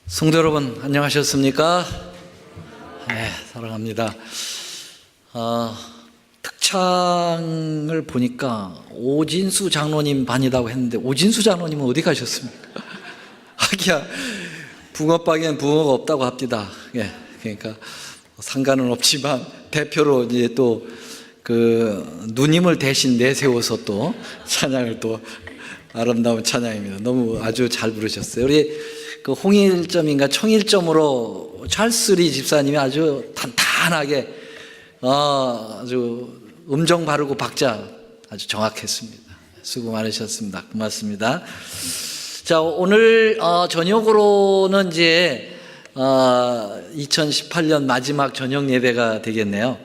성도 여러분, 안녕하셨습니까? 네, 사랑합니다. 특창을 보니까 오진수 장로님 반이라고 했는데 오진수 장로님은 어디 가셨습니까? 하기야 붕어빵엔 붕어가 없다고 합니다. 예, 그러니까 상관은 없지만 대표로 이제 또 그 누님을 대신 내세워서 또 찬양을 또 아름다운 찬양입니다. 너무 아주 잘 부르셨어요. 우리 그 홍일점인가 청일점으로 찰스리 집사님이 아주 탄탄하게 아주 음정 바르고 박자 아주 정확했습니다. 수고 많으셨습니다. 고맙습니다. 자, 오늘 저녁으로는 이제 2018년 마지막 저녁 예배가 되겠네요.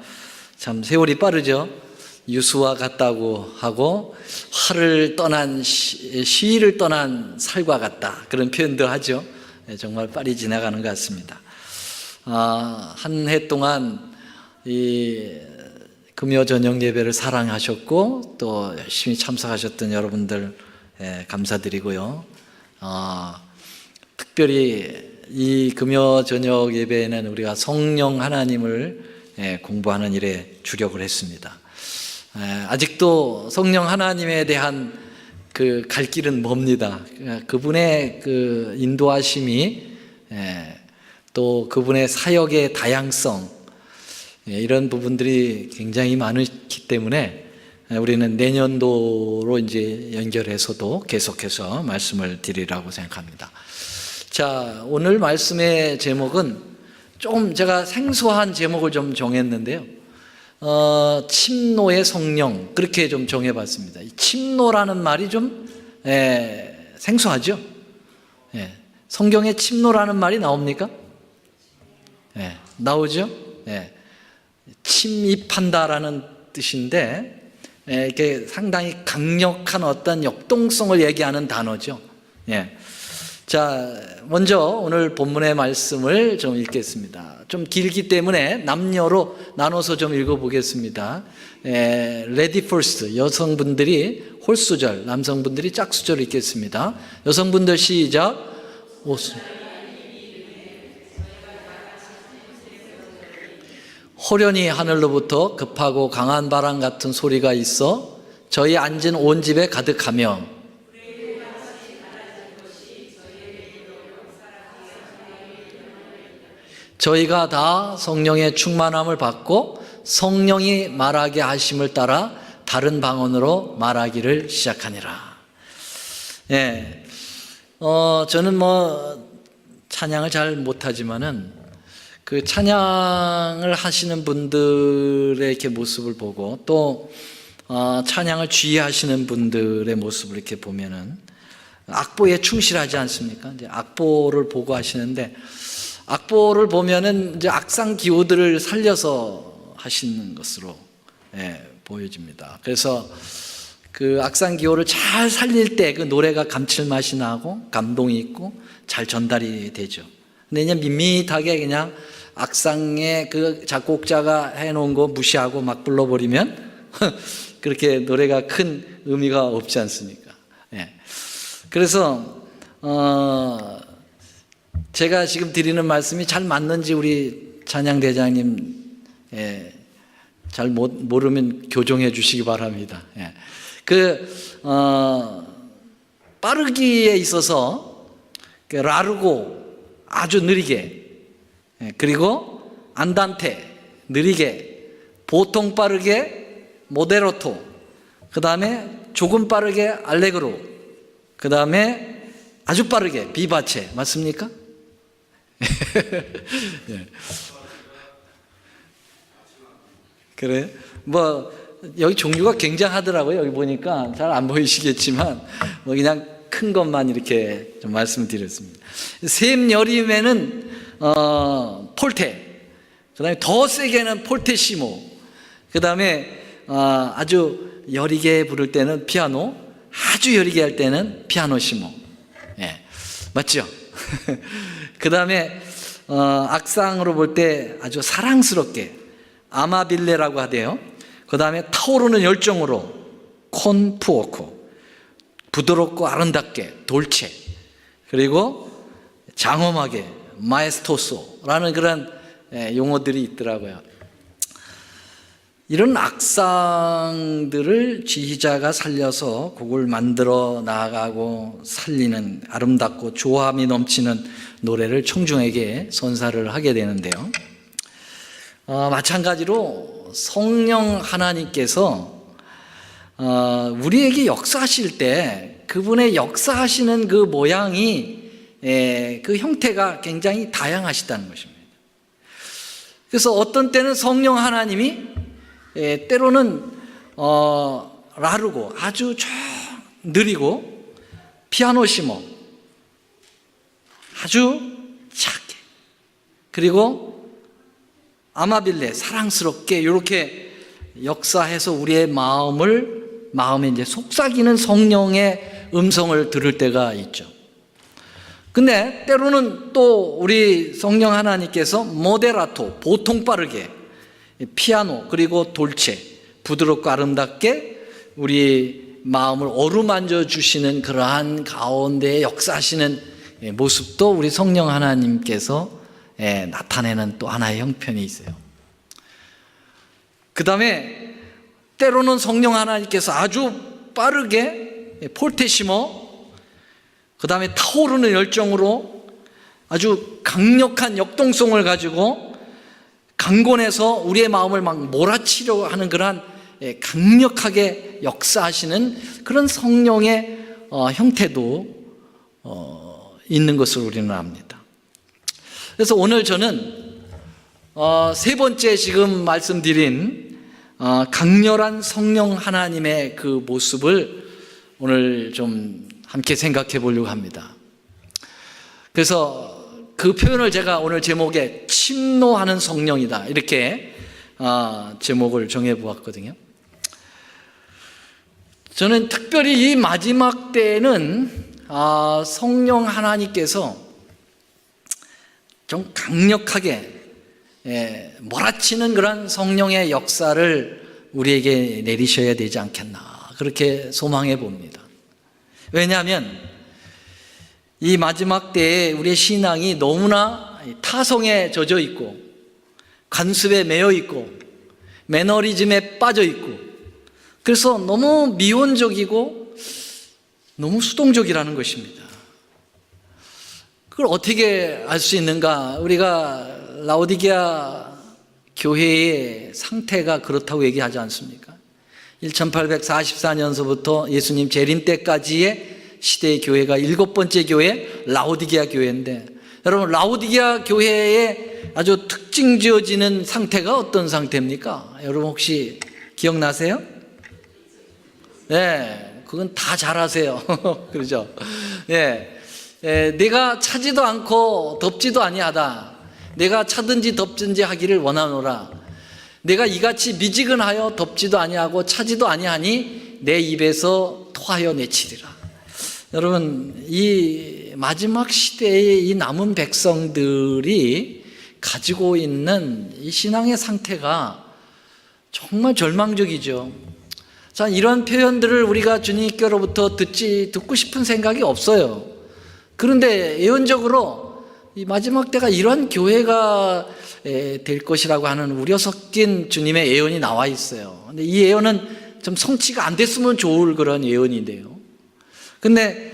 참 세월이 빠르죠. 유수와 같다고 하고 화를 떠난 시위를 떠난 살과 같다, 그런 표현도 하죠. 정말 빨리 지나가는 것 같습니다. 한 해 동안 이 금요 저녁 예배를 사랑하셨고 또 열심히 참석하셨던 여러분들 감사드리고요. 특별히 이 금요 저녁 예배에는 우리가 성령 하나님을 공부하는 일에 주력을 했습니다. 아직도 성령 하나님에 대한 그 갈 길은 멉니다. 그분의 그 인도하심이 또 그분의 사역의 다양성, 이런 부분들이 굉장히 많기 때문에 우리는 내년도로 이제 연결해서도 계속해서 말씀을 드리라고 생각합니다. 자, 오늘 말씀의 제목은 좀 제가 생소한 제목을 좀 정했는데요. 침노의 성령, 그렇게 좀 정해봤습니다. 침노라는 말이 좀 생소하죠? 성경에 침노라는 말이 나옵니까? 나오죠? 침입한다라는 뜻인데 이게 상당히 강력한 어떤 역동성을 얘기하는 단어죠. 자, 먼저 오늘 본문의 말씀을 좀 읽겠습니다. 좀 길기 때문에 남녀로 나눠서 좀 읽어보겠습니다. 레디 퍼스트, 여성분들이 홀수절, 남성분들이 짝수절 읽겠습니다. 여성분들 시작. 호련히 하늘로부터 급하고 강한 바람 같은 소리가 있어 저희 앉은 온 집에 가득하며 저희가 다 성령의 충만함을 받고 성령이 말하게 하심을 따라 다른 방언으로 말하기를 시작하니라. 저는 찬양을 잘 못하지만은 그 찬양을 하시는 분들의 이렇게 모습을 보고 또 찬양을 주의하시는 분들의 모습을 이렇게 보면은 악보에 충실하지 않습니까? 이제 악보를 보고 하시는데 악보를 보면은 이제 악상 기호들을 살려서 하시는 것으로 보여집니다. 그래서 그 악상 기호를 잘 살릴 때 그 노래가 감칠맛이 나고 감동이 있고 잘 전달이 되죠. 근데 그냥 밋밋하게 그냥 악상에 그 작곡자가 해놓은 거 무시하고 막 불러버리면 그렇게 노래가 큰 의미가 없지 않습니까? 그래서 제가 지금 드리는 말씀이 잘 맞는지 우리 찬양대장님 잘 모르면 교정해 주시기 바랍니다. 빠르기에 있어서 라르고 아주 느리게, 그리고 안단테 느리게, 보통 빠르게 모데로토, 그 다음에 조금 빠르게 알레그로, 그 다음에 아주 빠르게 비바체, 맞습니까? 그래? 여기 종류가 굉장하더라고요. 여기 보니까 잘 안 보이시겠지만 그냥 큰 것만 이렇게 좀 말씀드렸습니다. 샘여림에는 폴테, 그 다음에 더 세게는 폴테시모, 그 다음에 아주 여리게 부를 때는 피아노, 아주 여리게 할 때는 피아노시모. 맞죠? 그 다음에 악상으로 볼 때 아주 사랑스럽게 아마빌레라고 하대요. 그 다음에 타오르는 열정으로 콘푸오코, 부드럽고 아름답게 돌체, 그리고 장엄하게 마에스토소라는 그런 용어들이 있더라고요. 이런 악상들을 지휘자가 살려서 곡을 만들어 나아가고 살리는 아름답고 조화함이 넘치는 노래를 청중에게 선사를 하게 되는데요. 마찬가지로 성령 하나님께서 우리에게 역사하실 때 그분의 역사하시는 그 모양이 그 형태가 굉장히 다양하시다는 것입니다. 그래서 어떤 때는 성령 하나님이 때로는 라르고 아주 느리고 피아노시모 아주 작게, 그리고 아마빌레 사랑스럽게 이렇게 역사해서 우리의 마음에 이제 속삭이는 성령의 음성을 들을 때가 있죠. 근데 때로는 또 우리 성령 하나님께서 모데라토, 보통 빠르게 피아노 그리고 돌체, 부드럽고 아름답게 우리 마음을 어루만져 주시는 그러한 가운데 역사하시는 모습도 우리 성령 하나님께서 나타내는 또 하나의 형편이 있어요. 그 다음에 때로는 성령 하나님께서 아주 빠르게 폴테시모, 그 다음에 타오르는 열정으로 아주 강력한 역동성을 가지고 강권해서 우리의 마음을 막 몰아치려고 하는 그러한 강력하게 역사하시는 그런 성령의 형태도 있는 것을 우리는 압니다. 그래서 오늘 저는 세 번째 지금 말씀드린 강렬한 성령 하나님의 그 모습을 오늘 좀 함께 생각해 보려고 합니다. 그래서 그 표현을 제가 오늘 제목에 침노하는 성령이다 이렇게 제목을 정해 보았거든요. 저는 특별히 이 마지막 때에는 성령 하나님께서 좀 강력하게 몰아치는 그런 성령의 역사를 우리에게 내리셔야 되지 않겠나 그렇게 소망해 봅니다. 왜냐하면 이 마지막 때에 우리의 신앙이 너무나 타성에 젖어 있고 관습에 매여 있고 매너리즘에 빠져 있고 그래서 너무 미온적이고 너무 수동적이라는 것입니다. 그걸 어떻게 알 수 있는가? 우리가 라오디게아 교회의 상태가 그렇다고 얘기하지 않습니까? 1844년서부터 예수님 재림 때까지의 시대의 교회가 7번째 교회 라오디게아 교회인데, 여러분 라오디게아 교회의 아주 특징 지어지는 상태가 어떤 상태입니까? 여러분 혹시 기억나세요? 네, 그건 다 잘 아세요. 그렇죠? 네, 내가 차지도 않고 덥지도 아니하다. 내가 차든지 덥든지 하기를 원하노라. 내가 이같이 미지근하여 덥지도 아니하고 차지도 아니하니 내 입에서 토하여 내치리라. 여러분, 이 마지막 시대의 이 남은 백성들이 가지고 있는 이 신앙의 상태가 정말 절망적이죠. 자, 이런 표현들을 우리가 주님께로부터 듣고 싶은 생각이 없어요. 그런데 예언적으로 이 마지막 때가 이런 교회가 될 것이라고 하는 우려 섞인 주님의 예언이 나와 있어요. 근데 이 예언은 좀 성취가 안 됐으면 좋을 그런 예언인데요. 근데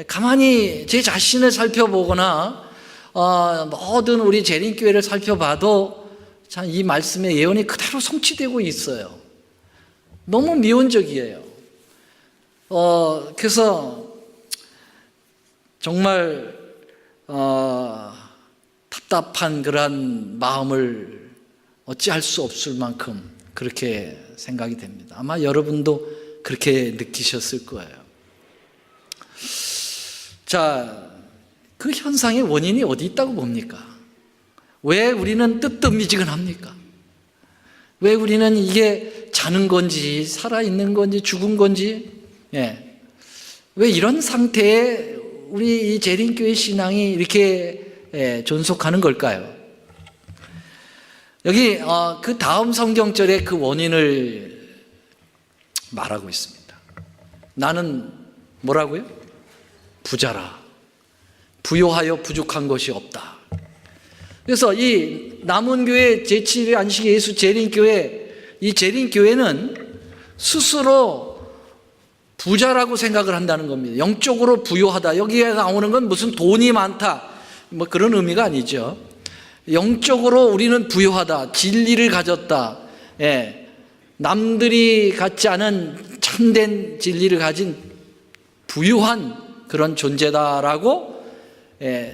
가만히 제 자신을 살펴보거나 모든 우리 재림교회를 살펴봐도 참 이 말씀의 예언이 그대로 성취되고 있어요. 너무 미온적이에요. 그래서 정말 답답한 그러한 마음을 어찌할 수 없을 만큼 그렇게 생각이 됩니다. 아마 여러분도 그렇게 느끼셨을 거예요. 자, 그 현상의 원인이 어디 있다고 봅니까? 왜 우리는 뜨뜻미지근합니까? 왜 우리는 이게 자는 건지 살아있는 건지 죽은 건지, 왜 이런 상태에 우리 이 재림교회 신앙이 이렇게 존속하는 걸까요? 여기 그 다음 성경절에 그 원인을 말하고 있습니다. 나는 뭐라고요? 부자라. 부요하여 부족한 것이 없다. 그래서 이 남원교회 제7회 안식 예수 재림교회, 이 재림교회는 스스로 부자라고 생각을 한다는 겁니다. 영적으로 부요하다. 여기에 나오는 건 무슨 돈이 많다, 뭐 그런 의미가 아니죠. 영적으로 우리는 부요하다, 진리를 가졌다, 남들이 갖지 않은 참된 진리를 가진 부유한 그런 존재다라고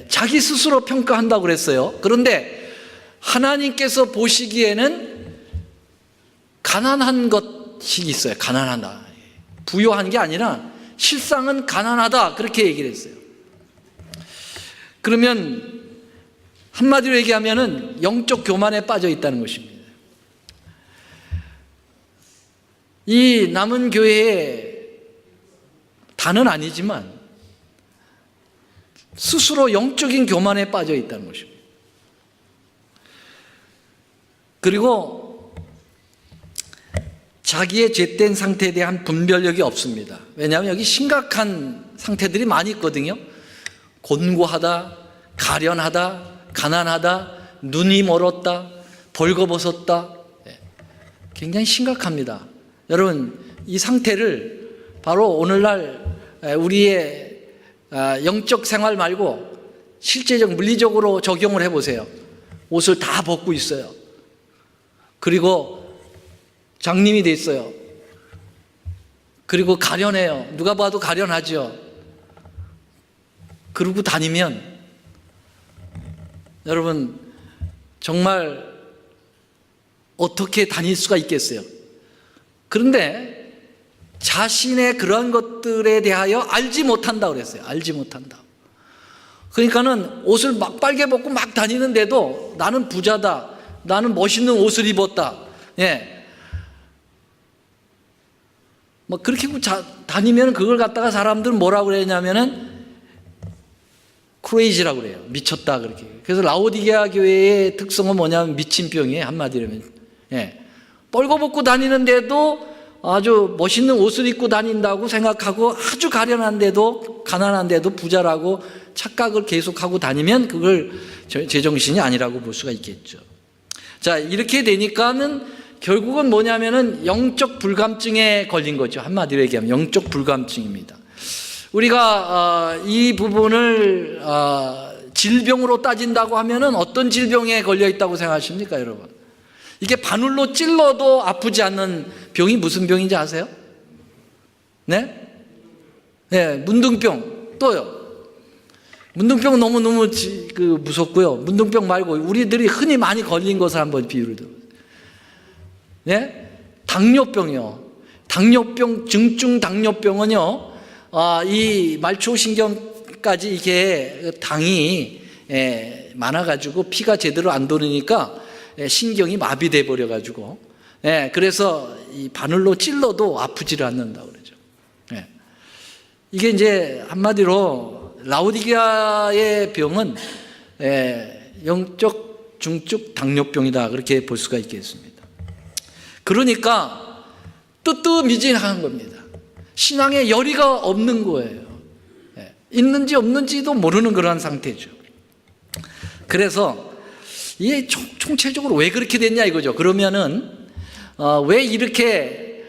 자기 스스로 평가한다고 그랬어요. 그런데 하나님께서 보시기에는 가난한 것이 있어요. 가난하다. 부유한 게 아니라 실상은 가난하다, 그렇게 얘기를 했어요. 그러면 한마디로 얘기하면은 영적 교만에 빠져 있다는 것입니다. 이 남은 교회의 다는 아니지만 스스로 영적인 교만에 빠져 있다는 것입니다. 그리고 자기의 죄된 상태에 대한 분별력이 없습니다. 왜냐하면 여기 심각한 상태들이 많이 있거든요. 곤고하다, 가련하다, 가난하다, 눈이 멀었다, 벌거벗었다. 굉장히 심각합니다. 여러분, 이 상태를 바로 오늘날 우리의 영적 생활 말고 실제적 물리적으로 적용을 해보세요. 옷을 다 벗고 있어요. 그리고 장님이 돼 있어요. 그리고 가련해요. 누가 봐도 가련하죠. 그러고 다니면 여러분 정말 어떻게 다닐 수가 있겠어요? 그런데 자신의 그런 것들에 대하여 알지 못한다고 그랬어요. 알지 못한다. 그러니까는 옷을 막 빨개 벗고 막 다니는데도 나는 부자다, 나는 멋있는 옷을 입었다, 뭐 그렇게 다니면 그걸 갖다가 사람들은 뭐라고 그러냐면은 크레이지라고 그래요. 미쳤다, 그렇게. 그래서 라오디게아 교회의 특성은 뭐냐면 미친병이에요, 한마디로 하면. 뻘거벗고 다니는데도 아주 멋있는 옷을 입고 다닌다고 생각하고 아주 가련한데도 가난한데도 부자라고 착각을 계속하고 다니면 그걸 제정신이 아니라고 볼 수가 있겠죠. 자, 이렇게 되니까는 결국은 뭐냐면은 영적 불감증에 걸린 거죠. 한마디로 얘기하면 영적 불감증입니다. 우리가 이 부분을 질병으로 따진다고 하면은 어떤 질병에 걸려 있다고 생각하십니까, 여러분? 이게 바늘로 찔러도 아프지 않는 병이 무슨 병인지 아세요? 네? 네, 문둥병. 또요. 문둥병은 너무너무 무섭고요. 문둥병 말고 우리들이 흔히 많이 걸린 것을 한번 비유를 들어보세요. 네? 당뇨병이요. 당뇨병, 증증 당뇨병은요, 이 말초신경까지 이게 당이 많아가지고 피가 제대로 안 도니까 신경이 마비돼 버려가지고, 그래서 이 바늘로 찔러도 아프지를 않는다고 그러죠. 이게 이제 한마디로 라오디게아의 병은 영적 중증 당뇨병이다, 그렇게 볼 수가 있겠습니다. 그러니까 뜨뜻미진한 겁니다. 신앙에 열의가 없는 거예요. 있는지 없는지도 모르는 그런 상태죠. 그래서 이게 총체적으로 왜 그렇게 됐냐 이거죠. 그러면은 왜 이렇게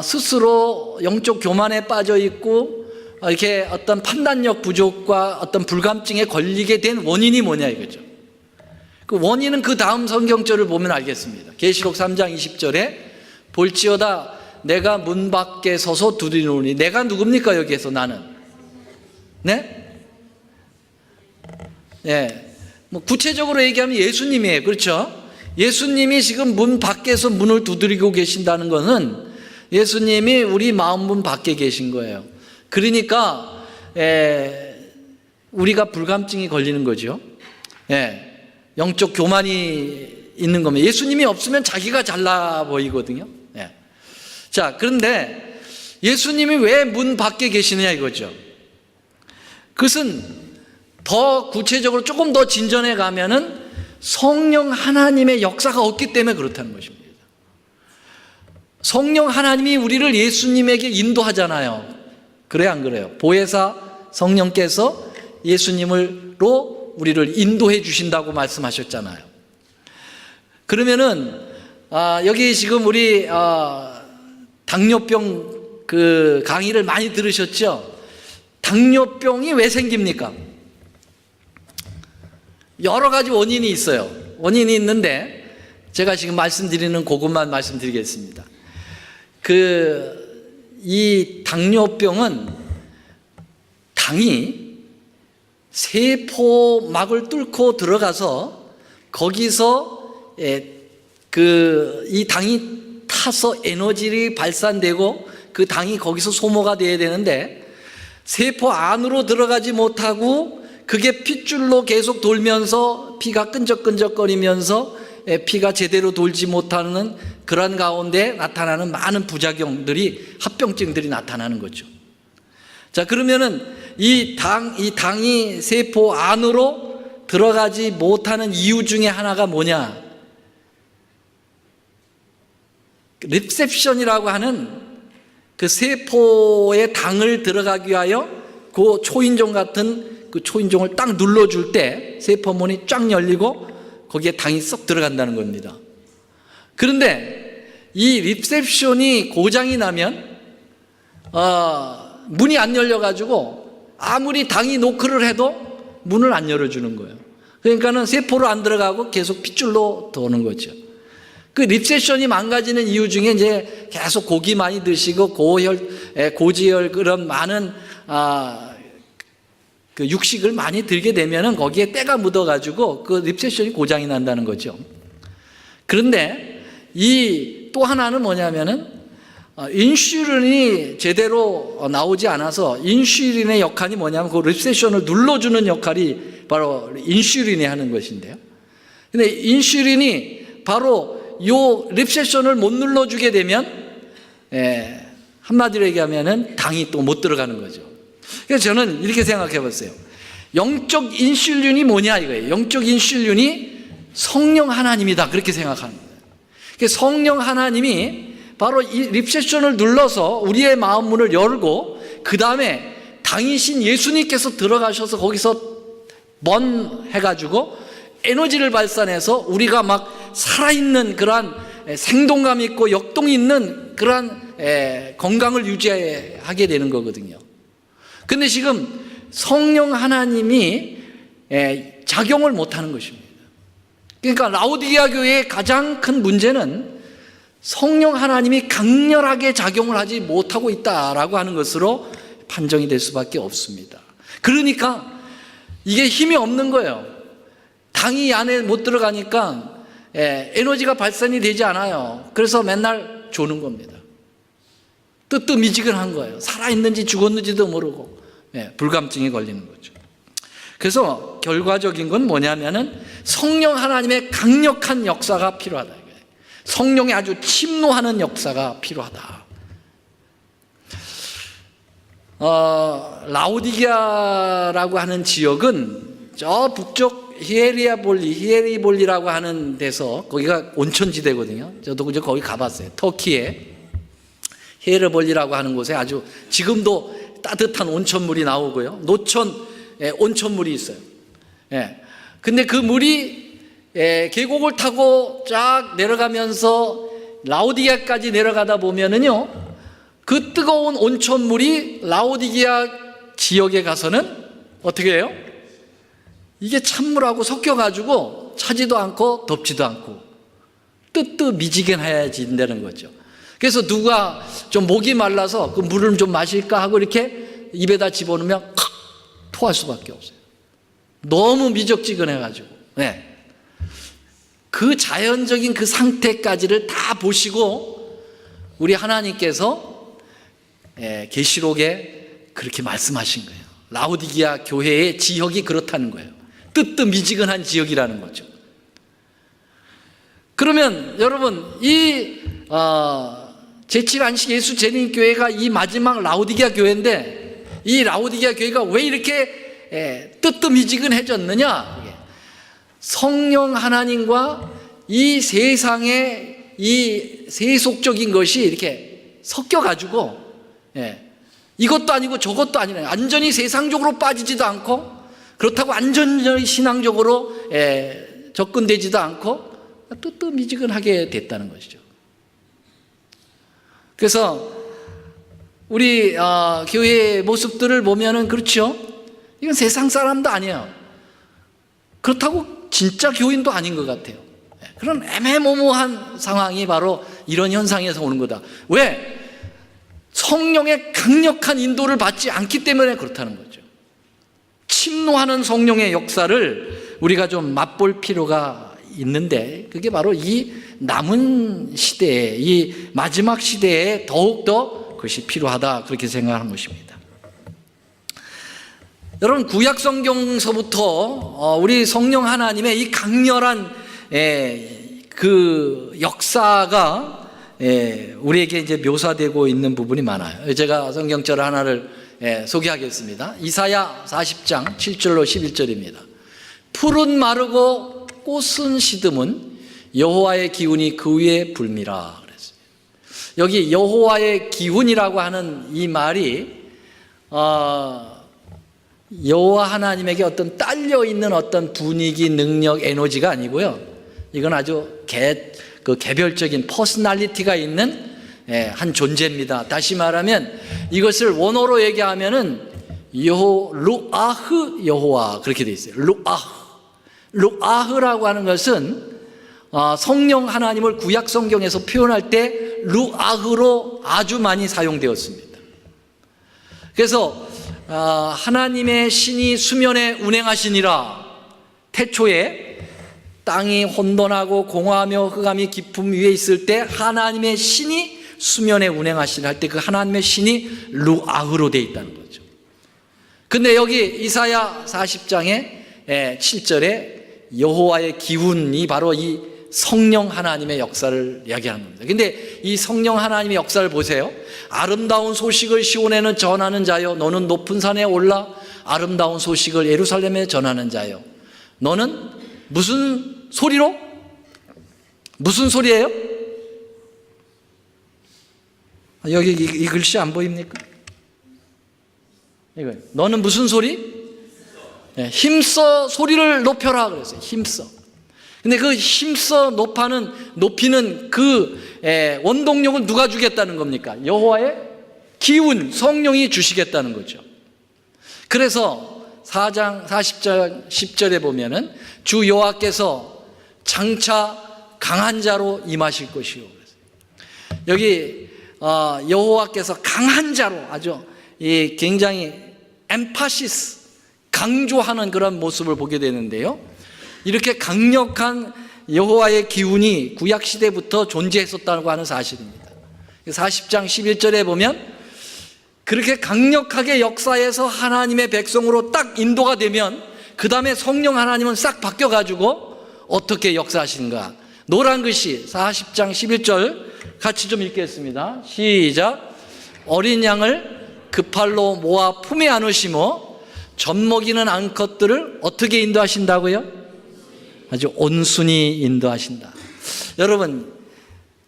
스스로 영적 교만에 빠져 있고 이렇게 어떤 판단력 부족과 어떤 불감증에 걸리게 된 원인이 뭐냐 이거죠. 그 원인은 그 다음 성경절을 보면 알겠습니다. 계시록 3장 20절에 볼지어다 내가 문 밖에 서서 두드리노니. 내가 누굽니까 여기에서? 나는. 네? 뭐 구체적으로 얘기하면 예수님이에요. 그렇죠? 예수님이 지금 문 밖에서 문을 두드리고 계신다는 것은 예수님이 우리 마음 문 밖에 계신 거예요. 그러니까 우리가 불감증이 걸리는 거죠. 영적 교만이 있는 겁니다. 예수님이 없으면 자기가 잘나 보이거든요. 자, 그런데 예수님이 왜 문 밖에 계시느냐 이거죠. 그것은 더 구체적으로 조금 더 진전해 가면은 성령 하나님의 역사가 없기 때문에 그렇다는 것입니다. 성령 하나님이 우리를 예수님에게 인도하잖아요. 그래요, 안 그래요? 보혜사 성령께서 예수님으로 우리를 인도해 주신다고 말씀하셨잖아요. 그러면은 여기 지금 우리 당뇨병 그 강의를 많이 들으셨죠? 당뇨병이 왜 생깁니까? 여러 가지 원인이 있어요. 원인이 있는데 제가 지금 말씀드리는 그것만 말씀드리겠습니다. 이 당뇨병은 당이 세포막을 뚫고 들어가서 거기서 이 당이 타서 에너지를 발산되고 그 당이 거기서 소모가 돼야 되는데 세포 안으로 들어가지 못하고 그게 핏줄로 계속 돌면서 피가 끈적끈적거리면서 피가 제대로 돌지 못하는 그런 가운데 나타나는 많은 부작용들이, 합병증들이 나타나는 거죠. 자, 그러면은 이 당이 세포 안으로 들어가지 못하는 이유 중에 하나가 뭐냐? 리셉션이라고 하는 그 세포에 당을 들어가기 위하여 그 초인종 같은 그 초인종을 딱 눌러줄 때 세포문이 쫙 열리고 거기에 당이 쏙 들어간다는 겁니다. 그런데 이 리셉션이 고장이 나면 문이 안 열려가지고 아무리 당이 노크를 해도 문을 안 열어주는 거예요. 그러니까는 세포로 안 들어가고 계속 핏줄로 도는 거죠. 그 리셉션이 망가지는 이유 중에 이제 계속 고기 많이 드시고 고지혈 그런 많은 그 육식을 많이 들게 되면은 거기에 때가 묻어가지고 그 리셉션이 고장이 난다는 거죠. 그런데 이 또 하나는 뭐냐면은 인슐린이 제대로 나오지 않아서 인슐린의 역할이 뭐냐면 그 리셉션을 눌러주는 역할이 바로 인슐린이 하는 것인데요. 근데 인슐린이 바로 요 리셉션을 못 눌러주게 되면 한마디로 얘기하면은 당이 또 못 들어가는 거죠. 그래서 저는 이렇게 생각해 봤어요. 영적 인슐린이 뭐냐 이거예요. 영적 인슐린이 성령 하나님이다 그렇게 생각하는 거예요. 성령 하나님이 바로 이 리셉션을 눌러서 우리의 마음 문을 열고 그 다음에 당이신 예수님께서 들어가셔서 거기서 해가지고 에너지를 발산해서 우리가 막 살아있는 그러한 생동감 있고 역동이 있는 그러한 건강을 유지하게 되는 거거든요. 근데 지금 성령 하나님이 작용을 못하는 것입니다. 그러니까 라오디게아 교회의 가장 큰 문제는 성령 하나님이 강렬하게 작용을 하지 못하고 있다라고 하는 것으로 판정이 될 수밖에 없습니다. 그러니까 이게 힘이 없는 거예요. 당이 안에 못 들어가니까 에너지가 발산이 되지 않아요. 그래서 맨날 조는 겁니다. 뜨뜻미지근한 거예요. 살아있는지 죽었는지도 모르고 불감증이 걸리는 거죠. 그래서 결과적인 건 뭐냐면은 성령 하나님의 강력한 역사가 필요하다. 성령의 아주 침노하는 역사가 필요하다. 라오디게아라고 하는 지역은 저 북쪽 히에리볼리라고 하는 데서 거기가 온천지대거든요. 저도 이제 거기 가봤어요. 터키에 히에리볼리라고 하는 곳에 아주 지금도 따뜻한 온천물이 나오고요. 노천 온천물이 있어요. 근데 그 물이 계곡을 타고 쫙 내려가면서 라오디게아까지 내려가다 보면은요, 그 뜨거운 온천물이 라오디게아 지역에 가서는 어떻게 해요? 이게 찬물하고 섞여가지고 차지도 않고 덥지도 않고 뜨뜻미지근해진다는 거죠. 그래서 누가 좀 목이 말라서 그 물을 좀 마실까 하고 이렇게 입에다 집어넣으면 토할 수밖에 없어요. 너무 미적지근해가지고. 그 자연적인 그 상태까지를 다 보시고 우리 하나님께서 계시록에 그렇게 말씀하신 거예요. 라오디게아 교회의 지역이 그렇다는 거예요. 뜨뜻미지근한 지역이라는 거죠. 그러면 여러분 이 제7안식 예수 재림교회가 이 마지막 라오디게아 교회인데 이 라오디게아 교회가 왜 이렇게 뜨뜻미지근해졌느냐? 성령 하나님과 이 세상의 이 세속적인 것이 이렇게 섞여가지고 이것도 아니고 저것도 아니라 완전히 세상적으로 빠지지도 않고 그렇다고 완전히 신앙적으로 접근되지도 않고 뜨뜻미지근하게 됐다는 것이죠. 그래서 우리 교회의 모습들을 보면은 그렇죠. 이건 세상 사람도 아니에요. 그렇다고 진짜 교인도 아닌 것 같아요. 그런 애매모호한 상황이 바로 이런 현상에서 오는 거다. 왜? 성령의 강력한 인도를 받지 않기 때문에 그렇다는 거죠. 침노하는 성령의 역사를 우리가 좀 맛볼 필요가 있는데, 그게 바로 이 남은 시대에, 이 마지막 시대에 더욱더 그것이 필요하다, 그렇게 생각하는 것입니다. 여러분, 구약 성경서부터 우리 성령 하나님의 이 강렬한 그 역사가 우리에게 이제 묘사되고 있는 부분이 많아요. 제가 성경절 하나를 소개하겠습니다. 이사야 40장 7절로 11절입니다. 풀은 마르고 꽃은 시듬은 여호와의 기운이 그 위에 불미라 그랬어요. 여기 여호와의 기운이라고 하는 이 말이 여호와 하나님에게 어떤 딸려 있는 어떤 분위기, 능력, 에너지가 아니고요. 이건 아주 개별적인 퍼스널리티가 있는 한 존재입니다. 다시 말하면 이것을 원어로 얘기하면은 루아흐 여호와, 그렇게 돼 있어요. 루아흐라고 하는 것은 성령 하나님을 구약 성경에서 표현할 때 루아흐로 아주 많이 사용되었습니다. 그래서 하나님의 신이 수면에 운행하시니라. 태초에 땅이 혼돈하고 공허하며 흑암이 깊음 위에 있을 때 하나님의 신이 수면에 운행하시라 할 때 그 하나님의 신이 루아흐로 되어 있다는 거죠. 근데 여기 이사야 40장의 7절에 여호와의 기운이 바로 이 성령 하나님의 역사를 이야기하는 겁니다. 근데 이 성령 하나님의 역사를 보세요. 아름다운 소식을 시온에는 전하는 자여, 너는 높은 산에 올라 아름다운 소식을 예루살렘에 전하는 자여, 너는 무슨 소리로? 무슨 소리예요? 여기 이 글씨 안 보입니까? 이거 너는 무슨 소리? 힘써 소리를 높여라 그랬어요. 힘써. 근데 그 힘써 높이는 그 원동력은 누가 주겠다는 겁니까? 여호와의 기운, 성령이 주시겠다는 거죠. 그래서 4장 40절 10절에 보면은 주 여호와께서 장차 강한 자로 임하실 것이요. 여기 여호와께서 강한 자로 아주 굉장히 엠파시스, 강조하는 그런 모습을 보게 되는데요. 이렇게 강력한 여호와의 기운이 구약시대부터 존재했었다고 하는 사실입니다. 40장 11절에 보면 그렇게 강력하게 역사에서 하나님의 백성으로 딱 인도가 되면 그 다음에 성령 하나님은 싹 바뀌어가지고 어떻게 역사하시는가. 노란 글씨 40장 11절 같이 좀 읽겠습니다. 시작. 어린 양을 그 팔로 모아 품에 안으시며 젖먹이는 암컷들을 어떻게 인도하신다고요? 아주 온순히 인도하신다. 여러분,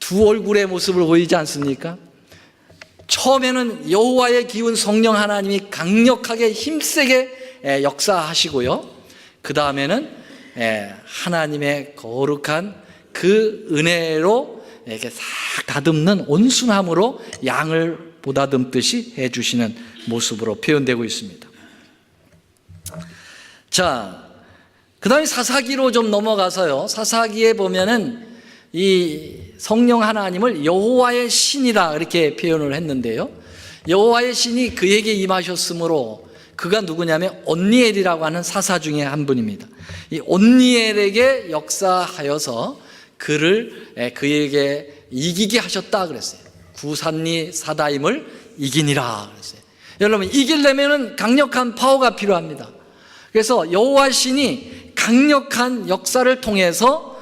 두 얼굴의 모습을 보이지 않습니까? 처음에는 여호와의 기운 성령 하나님이 강력하게 힘세게 역사하시고요. 그 다음에는 하나님의 거룩한 그 은혜로 이렇게 싹 다듬는 온순함으로 양을 보다듬듯이 해주시는 모습으로 표현되고 있습니다. 자, 그 다음에 사사기로 좀 넘어가서요. 사사기에 보면은 이 성령 하나님을 여호와의 신이라 이렇게 표현을 했는데요. 여호와의 신이 그에게 임하셨으므로 그가 누구냐면 온니엘이라고 하는 사사 중에 한 분입니다. 이 온니엘에게 역사하여서 그에게 이기게 하셨다 그랬어요. 구산리 사다임을 이기니라 그랬어요. 여러분, 이기려면은 강력한 파워가 필요합니다. 그래서 여호와 신이 강력한 역사를 통해서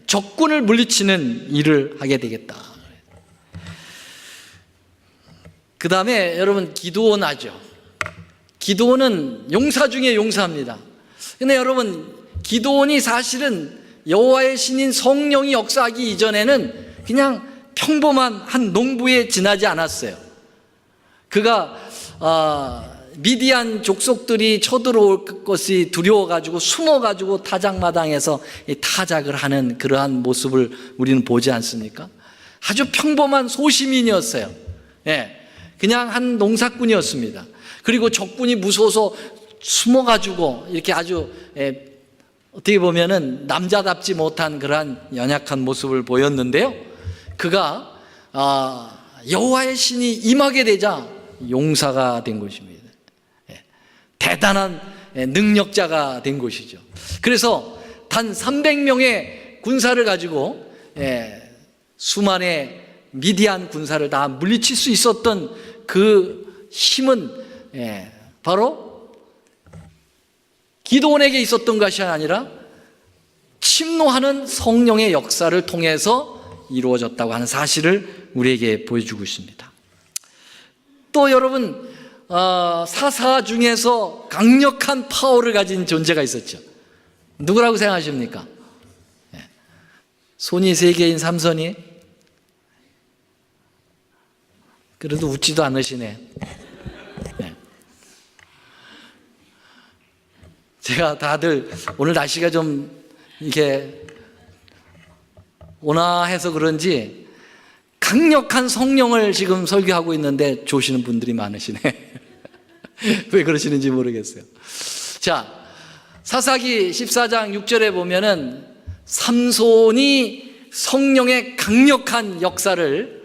적군을 물리치는 일을 하게 되겠다. 그 다음에 여러분, 기드온 아죠. 기드온은 용사 중에 용사입니다. 근데 여러분, 기드온이 사실은 여호와의 신인 성령이 역사하기 이전에는 그냥 평범한 한 농부에 지나지 않았어요. 그가 미디안 족속들이 쳐들어올 것이 두려워가지고 숨어가지고 타작마당에서 타작을 하는 그러한 모습을 우리는 보지 않습니까? 아주 평범한 소시민이었어요. 예, 그냥 한 농사꾼이었습니다. 그리고 적군이 무서워서 숨어가지고 이렇게 아주 어떻게 보면은 남자답지 못한 그러한 연약한 모습을 보였는데요. 그가 여호와의 신이 임하게 되자 용사가 된 것입니다. 대단한 능력자가 된 것이죠. 그래서 단 300명의 군사를 가지고 수만의 미디안 군사를 다 물리칠 수 있었던 그 힘은 바로 기드온에게 있었던 것이 아니라 침노하는 성령의 역사를 통해서 이루어졌다고 하는 사실을 우리에게 보여주고 있습니다. 또 여러분, 사사 중에서 강력한 파워를 가진 존재가 있었죠. 누구라고 생각하십니까? 손이 3개인 삼손이? 그래도 웃지도 않으시네. 제가 다들 오늘 날씨가 좀 이렇게 온화해서 그런지 강력한 성령을 지금 설교하고 있는데 조시는 분들이 많으시네. 왜 그러시는지 모르겠어요. 자, 사사기 14장 6절에 보면은 삼손이 성령의 강력한 역사를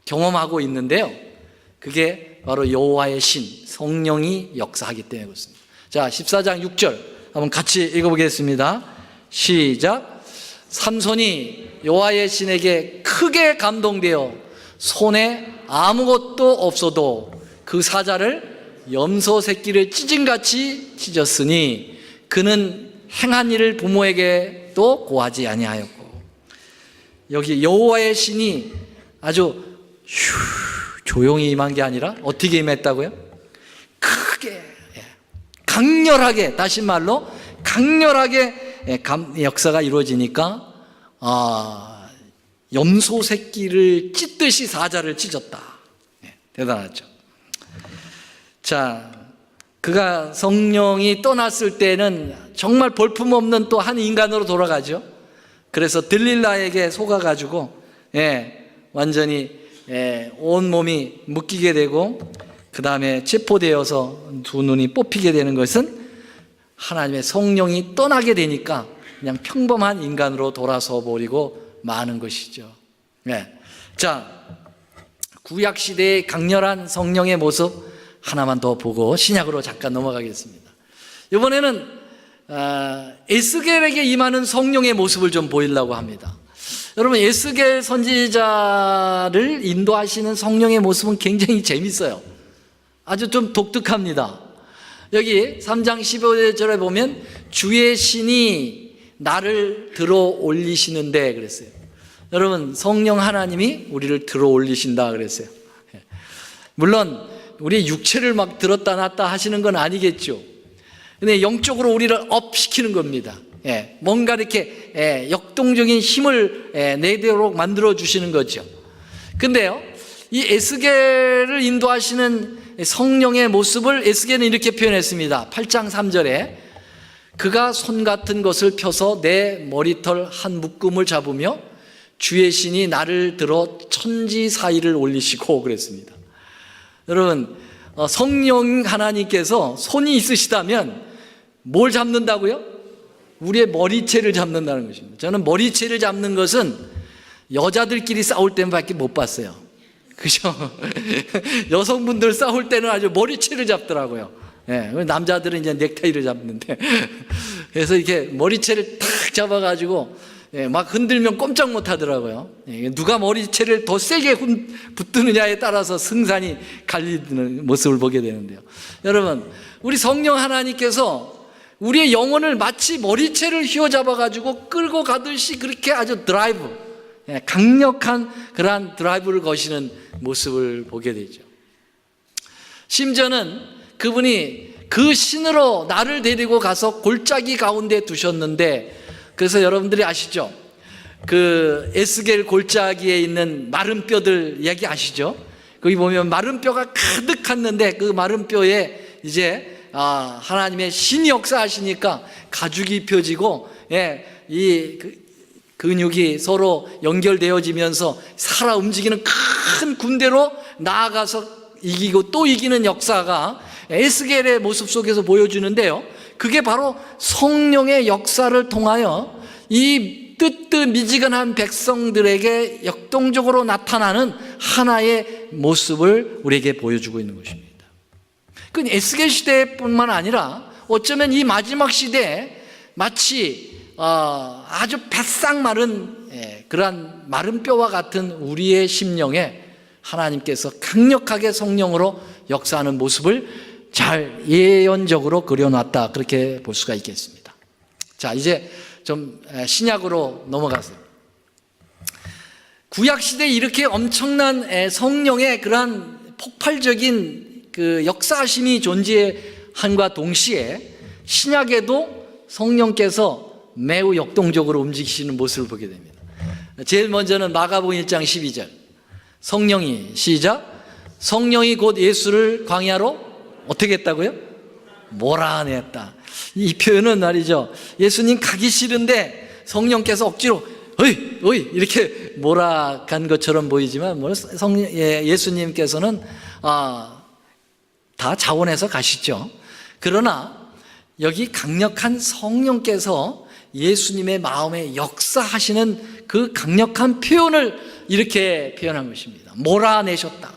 경험하고 있는데요. 그게 바로 여호와의 신, 성령이 역사하기 때문에 그렇습니다. 자, 14장 6절 한번 같이 읽어보겠습니다. 시작. 삼손이 여호와의 신에게 크게 감동되어 손에 아무것도 없어도 그 사자를 염소 새끼를 찢음같이 찢었으니 그는 행한 일을 부모에게도 고하지 아니하였고. 여기 여호와의 신이 아주 조용히 임한 게 아니라 어떻게 임했다고요? 크게, 강렬하게, 다시 말로 강렬하게 역사가 이루어지니까 염소 새끼를 찢듯이 사자를 찢었다. 대단하죠. 자, 그가 성령이 떠났을 때는 정말 볼품없는 또 한 인간으로 돌아가죠. 그래서 들릴라에게 속아가지고 완전히 온 몸이 묶이게 되고 그 다음에 체포되어서 두 눈이 뽑히게 되는 것은 하나님의 성령이 떠나게 되니까 그냥 평범한 인간으로 돌아서 버리고 마는 것이죠. 자, 구약시대의 강렬한 성령의 모습 하나만 더 보고 신약으로 잠깐 넘어가겠습니다. 이번에는 에스겔에게 임하는 성령의 모습을 좀 보이려고 합니다. 여러분, 에스겔 선지자를 인도하시는 성령의 모습은 굉장히 재밌어요. 아주 좀 독특합니다. 여기 3장 15절에 보면 주의 신이 나를 들어 올리시는데 그랬어요. 여러분, 성령 하나님이 우리를 들어 올리신다 그랬어요. 물론 우리 육체를 막 들었다 놨다 하시는 건 아니겠죠. 근데 영적으로 우리를 업시키는 겁니다. 뭔가 이렇게 역동적인 힘을 내도록 만들어 주시는 거죠. 근데요, 이 에스겔을 인도하시는 성령의 모습을 에스겔은 이렇게 표현했습니다. 8장 3절에 그가 손 같은 것을 펴서 내 머리털 한 묶음을 잡으며 주의 신이 나를 들어 천지 사이를 올리시고 그랬습니다. 여러분, 성령 하나님께서 손이 있으시다면 뭘 잡는다고요? 우리의 머리채를 잡는다는 것입니다. 저는 머리채를 잡는 것은 여자들끼리 싸울 때밖에 못 봤어요. 그죠? 여성분들 싸울 때는 아주 머리채를 잡더라고요. 남자들은 이제 넥타이를 잡는데 그래서 이렇게 머리채를 탁 잡아가지고 막 흔들면 꼼짝 못 하더라고요. 누가 머리채를 더 세게 붙드느냐에 따라서 승산이 갈리는 모습을 보게 되는데요. 여러분, 우리 성령 하나님께서 우리의 영혼을 마치 머리채를 휘어잡아가지고 끌고 가듯이 그렇게 아주 드라이브, 강력한 그러한 드라이브를 거시는 모습을 보게 되죠. 심지어는 그분이 그 신으로 나를 데리고 가서 골짜기 가운데 두셨는데, 그래서 여러분들이 아시죠? 그 에스겔 골짜기에 있는 마른 뼈들 이야기 아시죠? 거기 보면 마른 뼈가 가득했는데 그 마른 뼈에 이제 하나님의 신이 역사하시니까 가죽이 펴지고 이 근육이 서로 연결되어지면서 살아 움직이는 큰 군대로 나아가서 이기고 또 이기는 역사가 에스겔의 모습 속에서 보여주는데요, 그게 바로 성령의 역사를 통하여 이 뜨뜻미지근한 백성들에게 역동적으로 나타나는 하나의 모습을 우리에게 보여주고 있는 것입니다. 그 에스겔 시대뿐만 아니라 어쩌면 이 마지막 시대에 마치 아주 바싹 마른 그러한 마른 뼈와 같은 우리의 심령에 하나님께서 강력하게 성령으로 역사하는 모습을 잘 예언적으로 그려놨다, 그렇게 볼 수가 있겠습니다. 자, 이제 좀 신약으로 넘어가세요. 구약시대에 이렇게 엄청난 성령의 그러한 폭발적인 그 역사심이 존재함과 동시에 신약에도 성령께서 매우 역동적으로 움직이시는 모습을 보게 됩니다. 제일 먼저는 마가복음 1장 12절. 성령이, 시작. 성령이 곧 예수를 광야로 어떻게 했다고요? 몰아냈다. 이 표현은 말이죠, 예수님 가기 싫은데 성령께서 억지로 어이 어이 이렇게 몰아간 것처럼 보이지만 예수님께서는 다 자원해서 가시죠. 그러나 여기 강력한 성령께서 예수님의 마음에 역사하시는 그 강력한 표현을 이렇게 표현한 것입니다. 몰아내셨다.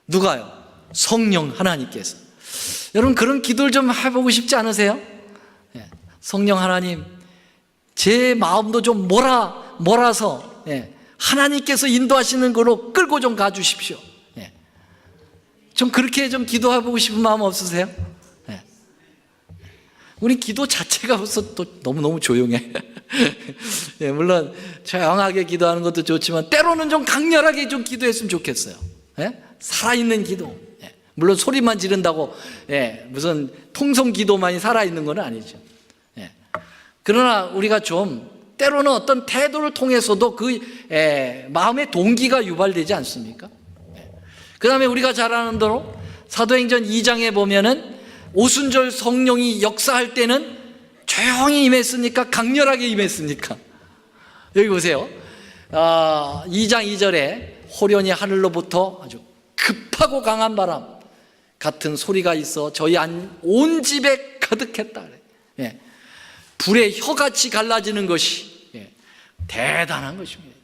누가요? 성령 하나님께서. 여러분, 그런 기도를 좀 해보고 싶지 않으세요? 성령 하나님, 제 마음도 좀 몰아서 하나님께서 인도하시는 거로 끌고 좀 가주십시오. 좀 그렇게 좀 기도해보고 싶은 마음 없으세요? 우리 기도 자체가 벌써 또 너무너무 조용해. 물론 조용하게 기도하는 것도 좋지만 때로는 좀 강렬하게 좀 기도했으면 좋겠어요. 살아있는 기도. 물론 소리만 지른다고 무슨 통성 기도만이 살아있는 건 아니죠. 그러나 우리가 좀 때로는 어떤 태도를 통해서도 그 마음의 동기가 유발되지 않습니까? 그 다음에 우리가 잘 아는 대로 사도행전 2장에 보면은 오순절 성령이 역사할 때는 조용히 임했습니까? 강렬하게 임했습니까? 여기 보세요. 2장 2절에 호련히 하늘로부터 아주 급하고 강한 바람 같은 소리가 있어 저희 온 집에 가득했다. 불의 혀같이 갈라지는 것이 대단한 것입니다.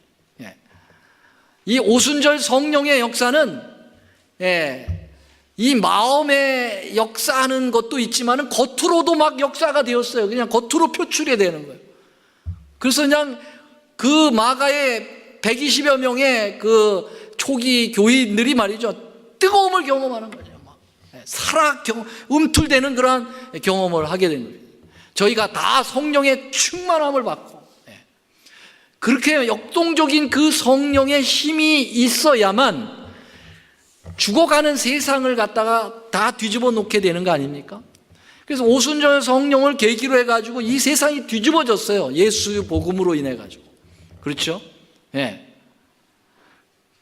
이 오순절 성령의 역사는 이 마음에 역사하는 것도 있지만 겉으로도 막 역사가 되었어요. 그냥 겉으로 표출이 되는 거예요. 그래서 그냥 그 마가의 120여 명의 그 초기 교인들이 말이죠, 뜨거움을 경험하는 거죠. 막 움틀대는 그러한 경험을 하게 된 거예요. 저희가 다 성령의 충만함을 받고 그렇게 역동적인 그 성령의 힘이 있어야만 죽어가는 세상을 갖다가 다 뒤집어 놓게 되는 거 아닙니까? 그래서 오순절 성령을 계기로 해가지고 이 세상이 뒤집어졌어요. 예수 복음으로 인해가지고. 그렇죠?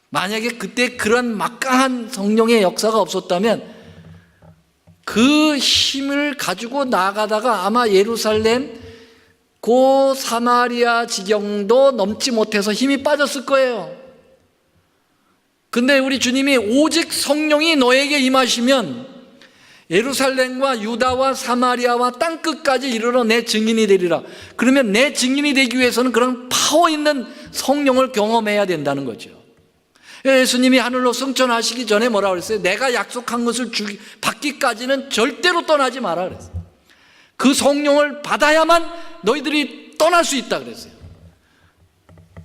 만약에 그때 그런 막강한 성령의 역사가 없었다면 그 힘을 가지고 나가다가 아마 예루살렘 고 사마리아 지경도 넘지 못해서 힘이 빠졌을 거예요. 근데 우리 주님이 오직 성령이 너에게 임하시면 예루살렘과 유다와 사마리아와 땅끝까지 이르러 내 증인이 되리라. 그러면 내 증인이 되기 위해서는 그런 파워 있는 성령을 경험해야 된다는 거죠. 예수님이 하늘로 승천하시기 전에 뭐라고 그랬어요? 내가 약속한 것을 받기까지는 절대로 떠나지 마라 그랬어요. 그 성령을 받아야만 너희들이 떠날 수 있다 그랬어요.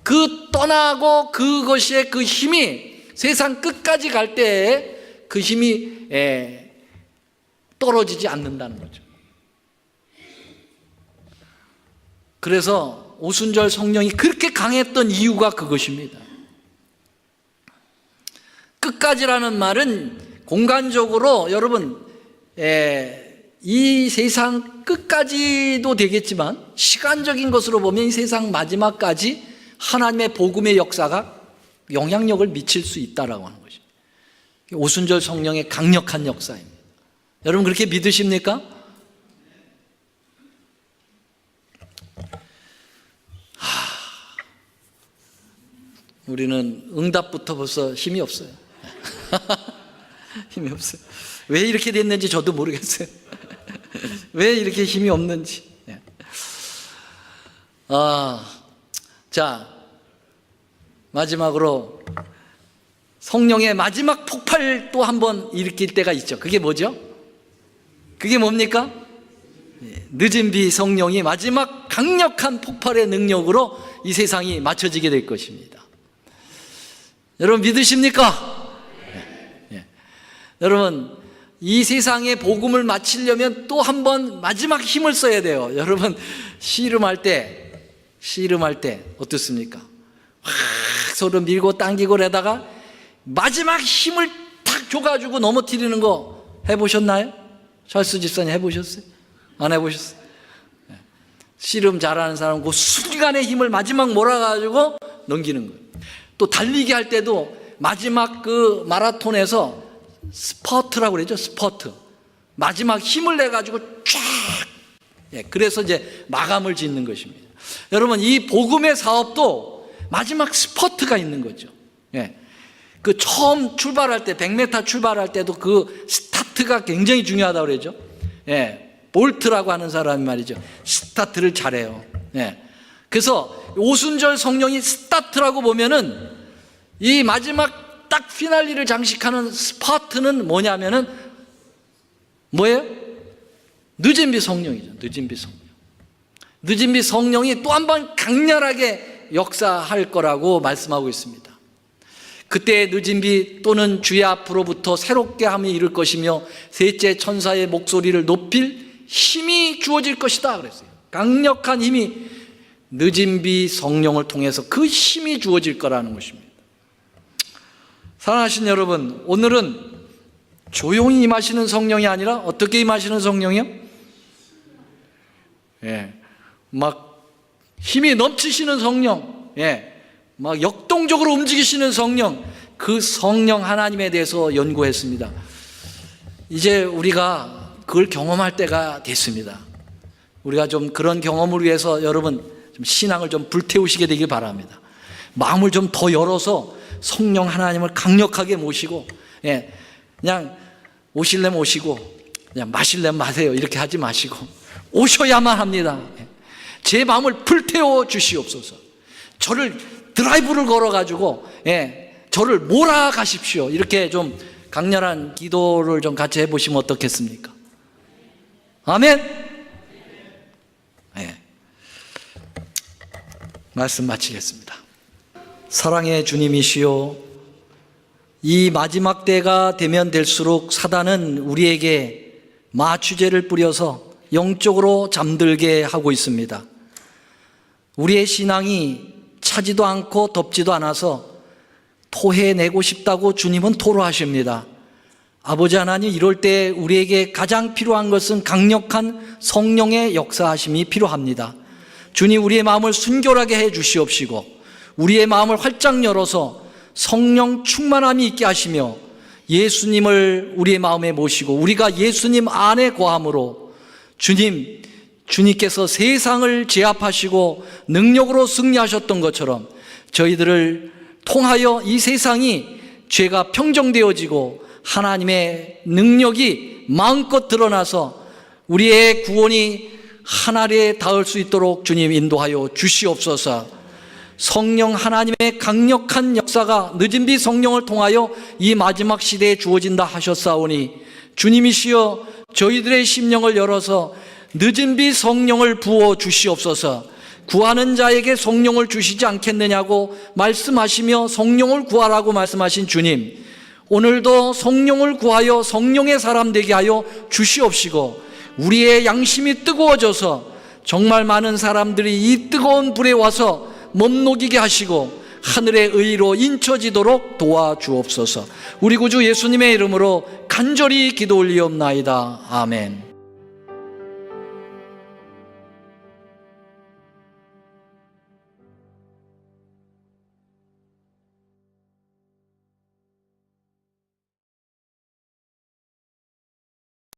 그 떠나고 그것의 그 힘이 세상 끝까지 갈 때에 그 힘이 떨어지지 않는다는 거죠. 그래서 오순절 성령이 그렇게 강했던 이유가 그것입니다. 끝까지라는 말은 공간적으로 여러분 이 세상 끝까지도 되겠지만 시간적인 것으로 보면 이 세상 마지막까지 하나님의 복음의 역사가 영향력을 미칠 수 있다라고 하는 것입니다. 오순절 성령의 강력한 역사입니다. 여러분 그렇게 믿으십니까? 우리는 응답부터 벌써 힘이 없어요. 힘이 없어요. 왜 이렇게 됐는지 저도 모르겠어요. 왜 이렇게 힘이 없는지. 자, 마지막으로 성령의 마지막 폭발 또 한번 일으킬 때가 있죠. 그게 뭐죠? 그게 뭡니까? 늦은 비 성령이 마지막 강력한 폭발의 능력으로 이 세상이 맞춰지게 될 것입니다. 여러분 믿으십니까? 여러분 이 세상에 복음을 마치려면 또 한 번 마지막 힘을 써야 돼요. 여러분 씨름할 때 어떻습니까? 확 서로 밀고 당기고 그러다가 마지막 힘을 탁 줘가지고 넘어뜨리는 거 해보셨나요? 찰스 집사님 해보셨어요? 안 해보셨어요? 씨름 잘하는 사람 그 순간의 힘을 마지막 몰아가지고 넘기는 거예요. 또 달리기 할 때도 마지막 그 마라톤에서 스퍼트라고 그러죠. 스퍼트. 마지막 힘을 내가지고 쫙. 그래서 이제 마감을 짓는 것입니다. 여러분, 이 복음의 사업도 마지막 스퍼트가 있는 거죠. 그 처음 출발할 때, 100m 출발할 때도 그 스타트가 굉장히 중요하다고 그러죠. 볼트라고 하는 사람이 말이죠. 스타트를 잘해요. 그래서 오순절 성령이 스타트라고 보면은 이 마지막 딱 피날리를 장식하는 스파트는 뭐냐면은 뭐예요? 늦은 비 성령이죠. 늦은 비 성령. 늦은 비 성령이 또 한 번 강렬하게 역사할 거라고 말씀하고 있습니다. 그때 늦은 비 또는 주의 앞으로부터 새롭게 함이 이룰 것이며 셋째 천사의 목소리를 높일 힘이 주어질 것이다 그랬어요. 강력한 힘이 늦은 비 성령을 통해서 그 힘이 주어질 거라는 것입니다. 사랑하신 여러분, 오늘은 조용히 임하시는 성령이 아니라 어떻게 임하시는 성령이요? 막 힘이 넘치시는 성령, 막 역동적으로 움직이시는 성령, 그 성령 하나님에 대해서 연구했습니다. 이제 우리가 그걸 경험할 때가 됐습니다. 우리가 좀 그런 경험을 위해서 여러분 좀 신앙을 좀 불태우시게 되길 바랍니다. 마음을 좀 더 열어서 성령 하나님을 강력하게 모시고, 그냥 오실래면 오시고 그냥 마실래면 마세요 이렇게 하지 마시고 오셔야만 합니다. 제 마음을 불태워 주시옵소서. 저를 드라이브를 걸어가지고 저를 몰아가십시오. 이렇게 좀 강렬한 기도를 좀 같이 해보시면 어떻겠습니까? 아멘. 말씀 마치겠습니다. 사랑의 주님이시여, 이 마지막 때가 되면 될수록 사단은 우리에게 마취제를 뿌려서 영적으로 잠들게 하고 있습니다. 우리의 신앙이 차지도 않고 덥지도 않아서 토해내고 싶다고 주님은 토로하십니다. 아버지 하나님, 이럴 때 우리에게 가장 필요한 것은 강력한 성령의 역사하심이 필요합니다. 주님, 우리의 마음을 순결하게 해 주시옵시고 우리의 마음을 활짝 열어서 성령 충만함이 있게 하시며 예수님을 우리의 마음에 모시고 우리가 예수님 안에 거함으로 주님께서 세상을 제압하시고 능력으로 승리하셨던 것처럼 저희들을 통하여 이 세상이 죄가 평정되어지고 하나님의 능력이 마음껏 드러나서 우리의 구원이 하늘에 닿을 수 있도록 주님 인도하여 주시옵소서. 성령 하나님의 강력한 역사가 늦은 비 성령을 통하여 이 마지막 시대에 주어진다 하셨사오니 주님이시여 저희들의 심령을 열어서 늦은 비 성령을 부어 주시옵소서. 구하는 자에게 성령을 주시지 않겠느냐고 말씀하시며 성령을 구하라고 말씀하신 주님, 오늘도 성령을 구하여 성령의 사람 되게 하여 주시옵시고 우리의 양심이 뜨거워져서 정말 많은 사람들이 이 뜨거운 불에 와서 몸 녹이게 하시고 하늘의 의로 인쳐지도록 도와주옵소서. 우리 구주 예수님의 이름으로 간절히 기도 올리옵나이다. 아멘.